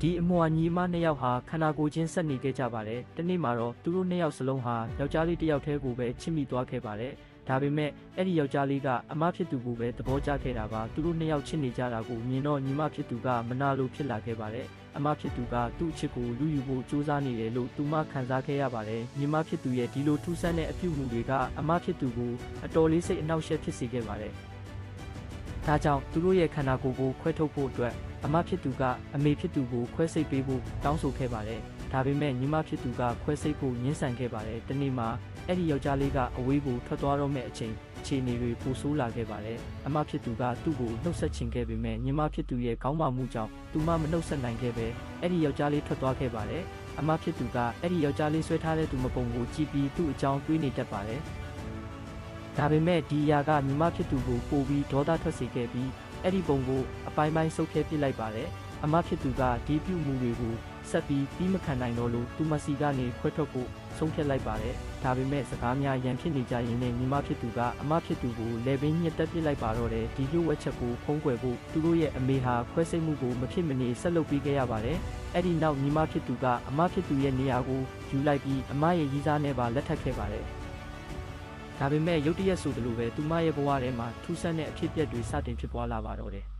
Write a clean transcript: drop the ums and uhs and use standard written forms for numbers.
ဒီအမွှာညီမနှစ်ယောက်ဟာခန္ဓာကိုယ်ချင်းဆက်နေခဲ့ကြပါတယ်။တနေ့မှာတော့သူတို့နှစ်ယောက်စလုံးဟာယောက်ျားလေးတစ်ယောက်တည်းကိုပဲချစ်မိသွားခဲ့ပါတယ်။ဒါပေမဲ့အဲ့ဒီယောက်ျားလေးကအမဖြစ်သူကိုပဲသဘောကျခဲ့တာပါ။သူတို့နှစ်ယောက်ချစ်နေကြတာကိုမြင်တော့ညီမဖြစ်သူကမနာလိုဖြစ်လာခဲ့ပါတယ်။အမဖြစ်သူကသူ့အချစ်ကိုလူယူဖို့ကြိုးစားနေတယ်လို့သူမခံစားခဲ့ရပါတယ်။ညီမဖြစ်သူရဲ့ဒီလိုထူးဆန်းတဲ့အပြုအမူတွေကအမဖြစ်သူကိုအတော်လေးစိတ်အနှောက်အယှက်ဖြစ်စေခဲ့ပါတယ်။ဒါကြောင့်သူတို့ရဲ့ခန္ဓာကိုယ်ကိုခွဲထုတ်ဖို့အတွက်အမဖြစ်သူကအမေဖြစ်သူကိုခွဲစိတ်ပေးဖို့တောင်းဆိုခဲ့ပါတယ်။ဒါပေမဲ့ညီမဖြစ်သူကခွဲစိတ်ဖို့ငြင်းဆန်ခဲ့ပါတယ်။တနေ့မှာအဲ့ဒီယောက်ျားလေးကအဝေးကိုထွက်သွားတော့မဲ့အချိန်အခြေအနေတွေပိုဆိုးလာခဲ့ပါတယ်။အမဖြစ်သူကသူ့ကိုနှုတ်ဆက်ချင်ခဲ့ပေမဲ့ညီမဖြစ်သူရဲ့ခေါင်းမာမှုကြောင့်သူမမနှုတ်ဆက်နိုင်ခဲ့ပဲအဲ့ဒီယောက်ျားလေးထွက်သွားခဲ့ပါတယ်။အမဖြစ်သူကအဲ့ဒီယောက်ျားလေးဆွဲထားတဲ့သူမပုံကိုကြည့်ပြီးသူ့အကြောင်းတွေးနေတတ်ပါတယ်။ဒါပေမဲ့ဒီအရာကညီမဖြစ်သူကိုပိုပြီးဒေါသထွက်စေခဲ့ပြီးအဲ့ဒီပုံကိုအပိုင်းပိုင်းဆုပ်ခဲပစ်လိုက်ပါတယ်။အမဖြစ်သူကဒီပြုမှုတွေကိုဆက်ပြီးမခံနိုင်တော့လို့သူမစီကနေခွဲထွက်ဖို့ဆုံးဖြတ်လိုက်ပါတယ်။ဒါပေမဲ့စကားများရန်ဖြစ်နေကြရင်လည်းညီမဖြစ်သူကအမဖြစ်သူကိုလေပင်ညှက်တက်ပစ်လိုက်ပါတော့တယ်။ဒီလျှို့ဝှက်ချက်ကိုဖုံးကွယ်ဖို့သူတို့ရဲ့အမေဟာခွဲစိတ်မှုကိုမဖြစ်မနေဆက်လုပ်ပေးခဲ့ရပါတယ်။အဲ့ဒီနောက်ညီမဖြစ်သူကအမဖြစ်သူရဲ့နေရာကိုယူလိုက်ပြီးအမရဲ့ရည်စားနဲ့ပါလက်ထပ်ခဲ့ပါတယ်။ဒါပေမဲ့ရုတ်တရက်ဆိုသလိုပဲသူမရဲ့ဘဝထဲမှာထူးဆန်းတဲ့အဖြစ်အပျက်တွေစတင်ဖြစ်ပွားလာပါတော့တယ်။